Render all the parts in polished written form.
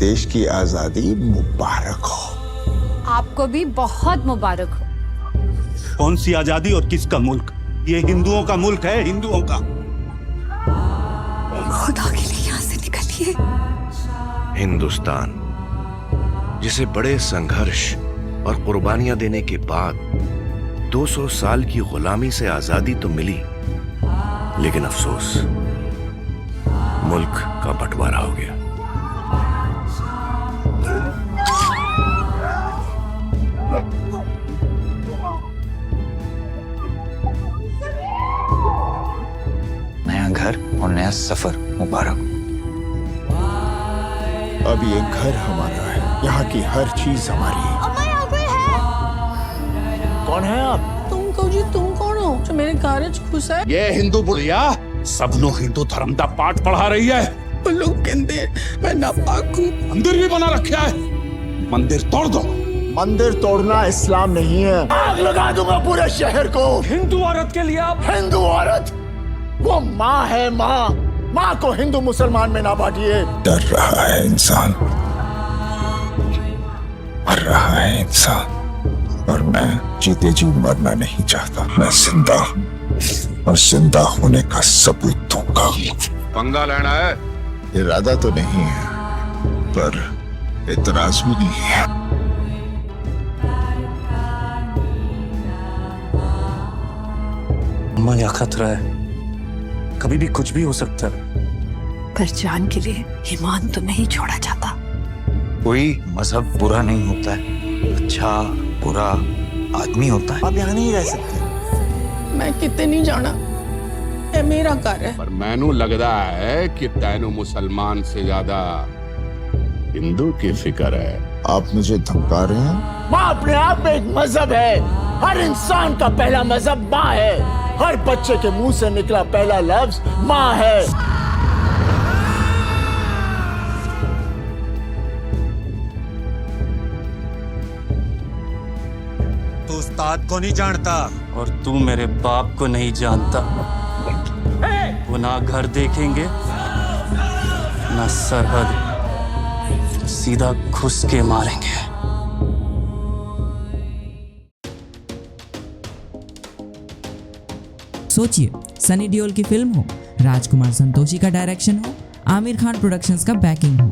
देश की आजादी मुबारक हो। आपको भी बहुत मुबारक हो। कौन सी आजादी और किसका मुल्क? ये हिंदुओं का मुल्क है, हिंदुओं का। खुदा के लिए यहाँ से निकलिए। हिंदुस्तान जिसे बड़े संघर्ष और कुर्बानियां देने के बाद 200 साल की गुलामी से आजादी तो मिली, लेकिन अफसोस मुल्क का बंटवारा हो गया। नया घर और नया सफर मुबारक। अब ये घर हमारा है, यहाँ की हर चीज हमारी है। अम्मा यहाँ कोई है? कौन है आप? तुम कहो जी, तुम कौन हो जो मेरे घर च खुश है? ये हिंदू बुढ़िया सबनों हिंदू धर्म का पाठ पढ़ा रही है। वो लोग कहते हैं मैं नापाक हूँ। मंदिर भी बना रखा है, मंदिर तोड़ दो। मंदिर तोड़ना इस्लाम नहीं है। आग लगा दूंगा पूरे शहर को। हिंदू औरत के लिए आप हिंदू औरत, वो माँ है, माँ। माँ को हिंदू मुसलमान में ना बांटिए। डर रहा है इंसान, मर रहा है इंसान, और मैं जीते जी मरना नहीं चाहता। मैं जिंदा हूँ और जिंदा होने का सबूत दूंगा। पंगा लेना है? इरादा तो नहीं है, पर इतराज भी नहीं है। अम्मा, यहाँ खतरा है, कभी भी कुछ भी हो सकता है। पर जान के लिए ईमान तो नहीं छोड़ा जाता। कोई मजहब बुरा नहीं होता है, अच्छा बुरा आदमी होता है। आप यहाँ नहीं रह सकते। मैं कितने नहीं जाना, ये मेरा घर है। पर मैनू लगता है कि तैनू मुसलमान से ज्यादा हिंदू की फिक्र है। आप मुझे धमका रहे हैं? माँ अपने आप में एक मजहब है। हर इंसान का पहला मजहब माँ है। हर बच्चे के मुंह से निकला पहला लफ्ज माँ है। तू उस्ताद को नहीं जानता और तू मेरे बाप को नहीं जानता। वो ना घर देखेंगे ना सरहद, सीधा घुस के मारेंगे। सोचिए, सनी देओल की फिल्म हो, राजकुमार संतोषी का डायरेक्शन हो, आमिर खान प्रोडक्शंस का बैकिंग हो,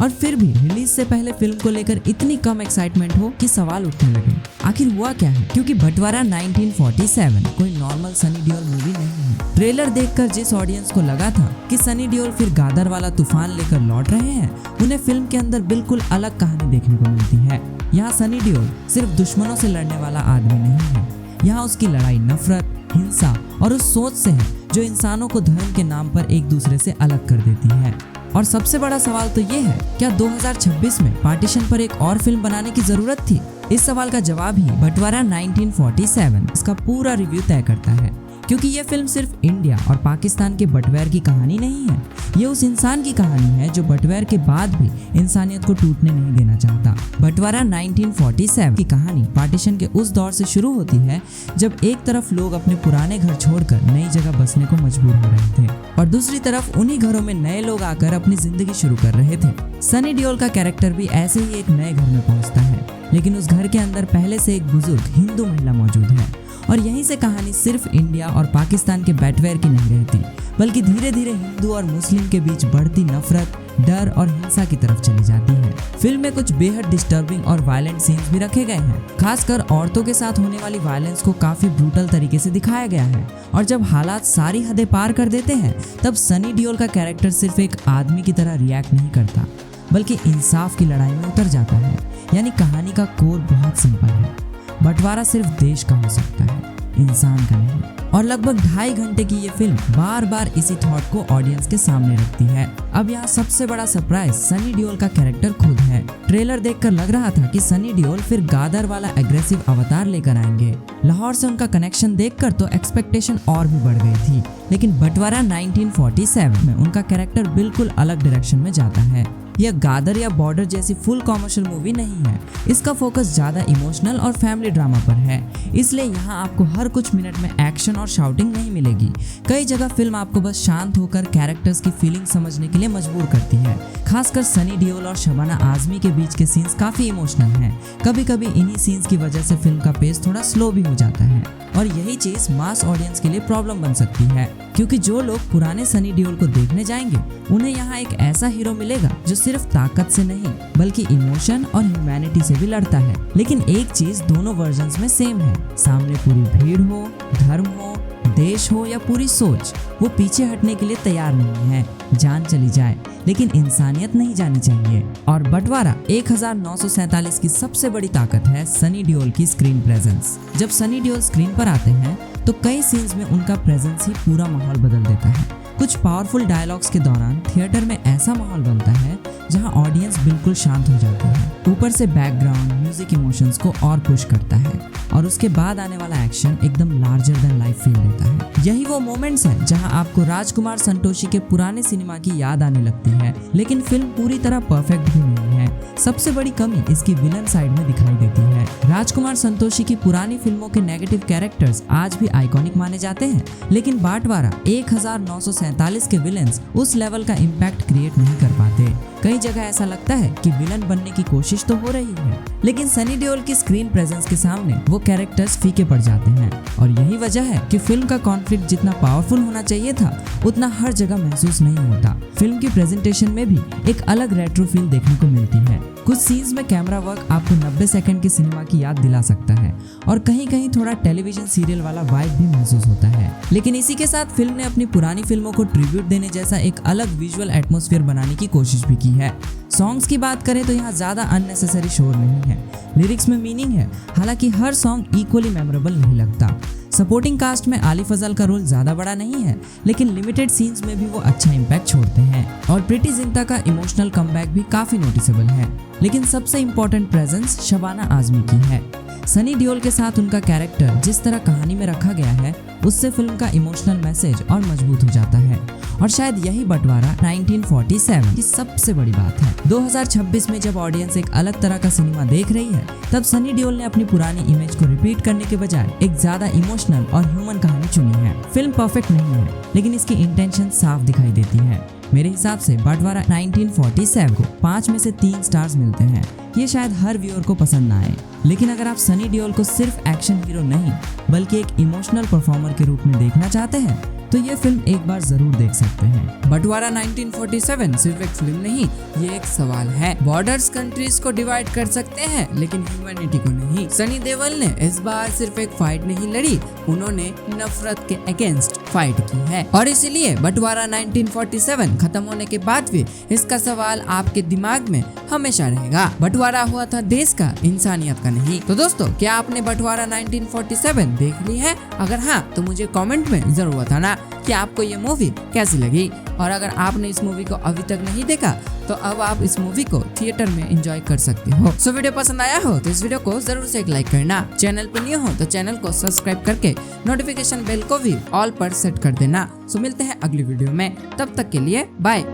और फिर भी रिलीज से पहले फिल्म को लेकर इतनी कम एक्साइटमेंट हो कि सवाल उठने लगे, आखिर हुआ क्या है? क्योंकि बंटवारा 1947 कोई नॉर्मल सनी देओल मूवी नहीं है। ट्रेलर देखकर जिस ऑडियंस को लगा था कि सनी देओल फिर गादर वाला तूफान लेकर लौट रहे हैं, उन्हें फिल्म के अंदर बिल्कुल अलग कहानी देखने को मिलती है। यहाँ सनी देओल सिर्फ दुश्मनों से लड़ने वाला आदमी नहीं है, यहाँ उसकी लड़ाई नफरत, हिंसा और उस सोच से है जो इंसानों को धर्म के नाम पर एक दूसरे से अलग कर देती है। और सबसे बड़ा सवाल तो ये है, क्या 2026 में पार्टीशन पर एक और फिल्म बनाने की जरूरत थी? इस सवाल का जवाब ही बंटवारा 1947 इसका पूरा रिव्यू तय करता है, क्योंकि ये फिल्म सिर्फ इंडिया और पाकिस्तान के बंटवारे की कहानी नहीं है, ये उस इंसान की कहानी है जो बंटवारे के बाद भी इंसानियत को टूटने नहीं देना चाहता। बंटवारा 1947 की कहानी पार्टीशन के उस दौर से शुरू होती है जब एक तरफ लोग अपने पुराने घर छोड़कर नई जगह बसने को मजबूर हो रहे थे और दूसरी तरफ उन्हीं घरों में नए लोग आकर अपनी जिंदगी शुरू कर रहे थे। सनी देओल का कैरेक्टर भी ऐसे ही एक नए घर में पहुंचता है, लेकिन उस घर के अंदर पहले से एक बुजुर्ग हिंदू महिला मौजूद है और यहीं से कहानी सिर्फ इंडिया और पाकिस्तान के बंटवारे की नहीं रहती, बल्कि धीरे धीरे हिंदू और मुस्लिम के बीच बढ़ती नफरत, डर और हिंसा की तरफ चली जाती है। फिल्म में कुछ बेहद डिस्टर्बिंग और वायलेंट सीन्स भी रखे गए हैं, खासकर औरतों के साथ होने वाली वायलेंस को काफी ब्रूटल तरीके से दिखाया गया है। और जब हालात सारी हदें पार कर देते हैं, तब सनी देओल का कैरेक्टर सिर्फ एक आदमी की तरह रिएक्ट नहीं करता, बल्कि इंसाफ की लड़ाई में उतर जाता है। यानी कहानी का कोर बहुत सिंपल है, बंटवारा सिर्फ देश का हो सकता है, इंसान का नहीं। और लगभग 2.5 घंटे की ये फिल्म बार बार इसी थॉट को ऑडियंस के सामने रखती है। अब यहाँ सबसे बड़ा सरप्राइज सनी देओल का कैरेक्टर खुद है। ट्रेलर देखकर लग रहा था कि सनी देओल फिर गादर वाला एग्रेसिव अवतार लेकर आएंगे। लाहौर से उनका कनेक्शन देखकर तो एक्सपेक्टेशन और भी बढ़ गई थी, लेकिन बंटवारा 1947 में उनका कैरेक्टर बिल्कुल अलग डायरेक्शन में जाता है। यह गादर या बॉर्डर जैसी फुल कॉमर्शियल मूवी नहीं है। इसका फोकस ज्यादा इमोशनल और फैमिली ड्रामा पर है, इसलिए यहाँ आपको हर कुछ मिनट में एक्शन और शाउटिंग नहीं मिलेगी। कई जगह फिल्म आपको बस शांत होकर कैरेक्टर्स की फीलिंग समझने के लिए मजबूर करती है। खासकर सनी देओल और शबाना आजमी के बीच के सीन्स काफी इमोशनल हैं। कभी कभी इन्हीं सीन्स की वजह से फिल्म का पेस थोड़ा स्लो भी हो जाता है और यही चीज मास ऑडियंस के लिए प्रॉब्लम बन सकती है, क्योंकि जो लोग पुराने सनी देओल को देखने जाएंगे उन्हें यहाँ एक ऐसा हीरो मिलेगा जो सिर्फ ताकत से नहीं बल्कि इमोशन और ह्यूमैनिटी से भी लड़ता है। लेकिन एक चीज दोनों वर्जन्स में सेम है, सामने पूरी भीड़ हो, धर्म हो, देश हो या पूरी सोच, वो पीछे हटने के लिए तैयार नहीं है। जान चली जाए लेकिन इंसानियत नहीं जानी चाहिए। और बंटवारा 1947 की सबसे बड़ी ताकत है सनी देओल की स्क्रीन प्रेजेंस। जब सनी देओल स्क्रीन पर आते हैं तो कई सीन्स में उनका प्रेजेंस ही पूरा माहौल बदल देता है। कुछ पावरफुल डायलॉग्स के दौरान थिएटर में ऐसा माहौल बनता है जहां ऑडियंस बिल्कुल शांत हो जाती है। ऊपर से बैकग्राउंड म्यूजिक इमोशंस को और पुश करता है और उसके बाद आने वाला एक्शन एकदम लार्जर देन लाइफ फील देता है। यही वो मोमेंट्स हैं जहां आपको राजकुमार संतोषी के पुराने सिनेमा की याद आने लगती है। लेकिन फिल्म पूरी तरह परफेक्ट भी नहीं है। सबसे बड़ी कमी इसकी विलन साइड में दिखाई देती है। राजकुमार संतोषी की पुरानी फिल्मों के नेगेटिव कैरेक्टर्स आज भी आइकॉनिक माने जाते हैं, लेकिन बंटवारा 1947 के विलेंस उस लेवल का इम्पैक्ट क्रिएट नहीं कर पाते। कई जगह ऐसा लगता है कि विलन बनने की कोशिश तो हो रही है, लेकिन सनी देओल की स्क्रीन प्रेजेंस के सामने वो कैरेक्टर्स फीके पड़ जाते हैं। और यही वजह है कि फिल्म का कॉन्फ्लिक्ट जितना पावरफुल होना चाहिए था उतना हर जगह महसूस नहीं होता। फिल्म की प्रेजेंटेशन में भी एक अलग रेट्रो फील देखने को मिलती है। कुछ सीन्स में कैमरा वर्क आपको 90 सेकंड के सिनेमा की याद दिला सकता है और कहीं कहीं थोड़ा टेलीविजन सीरियल वाला वाइब भी महसूस होता है। लेकिन इसी के साथ फिल्म ने अपनी पुरानी फिल्मों को ट्रिब्यूट देने जैसा एक अलग विजुअल एटमॉस्फेयर बनाने की कोशिश भी की है। सॉन्ग्स की बात करें तो यहाँ ज्यादा अननेसेसरी शोर नहीं है, लिरिक्स में मीनिंग है, हालांकि हर सॉन्ग इक्वली मेमोरेबल नहीं लगता। सपोर्टिंग कास्ट में आलिफ फजल का रोल ज्यादा बड़ा नहीं है, लेकिन लिमिटेड सीन्स में भी वो अच्छा इम्पैक्ट छोड़ते हैं और प्रीति जिंटा का इमोशनल कमबैक भी काफी नोटिसेबल है। लेकिन सबसे इम्पोर्टेंट प्रेजेंस शबाना आजमी की है। सनी देओल के साथ उनका कैरेक्टर जिस तरह कहानी में रखा गया है उससे फिल्म का इमोशनल मैसेज और मजबूत हो जाता है और शायद यही बंटवारा 1947 की सबसे बड़ी बात है। 2026 में जब ऑडियंस एक अलग तरह का सिनेमा देख रही है तब सनी देओल ने अपनी पुरानी इमेज को रिपीट करने के बजाय एक ज्यादा इमोशनल और ह्यूमन कहानी चुनी है। फिल्म परफेक्ट नहीं है लेकिन इसकी इंटेंशन साफ दिखाई देती है। मेरे हिसाब से बंटवारा 1947 को 5 में से 3 स्टार्स मिलते हैं। ये शायद हर व्यूअर को पसंद ना आए, लेकिन अगर आप सनी देओल को सिर्फ एक्शन हीरो नहीं बल्कि एक इमोशनल परफॉर्मर के रूप में देखना चाहते हैं तो ये फिल्म एक बार जरूर देख सकते हैं। बंटवारा 1947 सिर्फ एक फिल्म नहीं, ये एक सवाल है। बॉर्डर्स कंट्रीज को डिवाइड कर सकते हैं लेकिन ह्यूमैनिटी को नहीं। सनी देओल ने इस बार सिर्फ एक फाइट नहीं लड़ी, उन्होंने नफरत के अगेंस्ट फाइट की है और इसीलिए बंटवारा 1947 खत्म होने के बाद भी इसका सवाल आपके दिमाग में हमेशा रहेगा। बंटवारा हुआ था देश का, इंसानियत का नहीं। तो दोस्तों, क्या आपने बंटवारा 1947 देख ली है? अगर हाँ तो मुझे कमेंट में जरूर बताना कि आपको ये मूवी कैसी लगी। और अगर आपने इस मूवी को अभी तक नहीं देखा तो अब आप इस मूवी को थिएटर में एंजॉय कर सकते हो। सो वीडियो पसंद आया हो तो इस वीडियो को जरूर से एक लाइक करना। चैनल पर न्यू हो तो चैनल को सब्सक्राइब करके नोटिफिकेशन बेल को भी ऑल पर सेट कर देना। सो मिलते हैं अगली वीडियो में, तब तक के लिए बाय।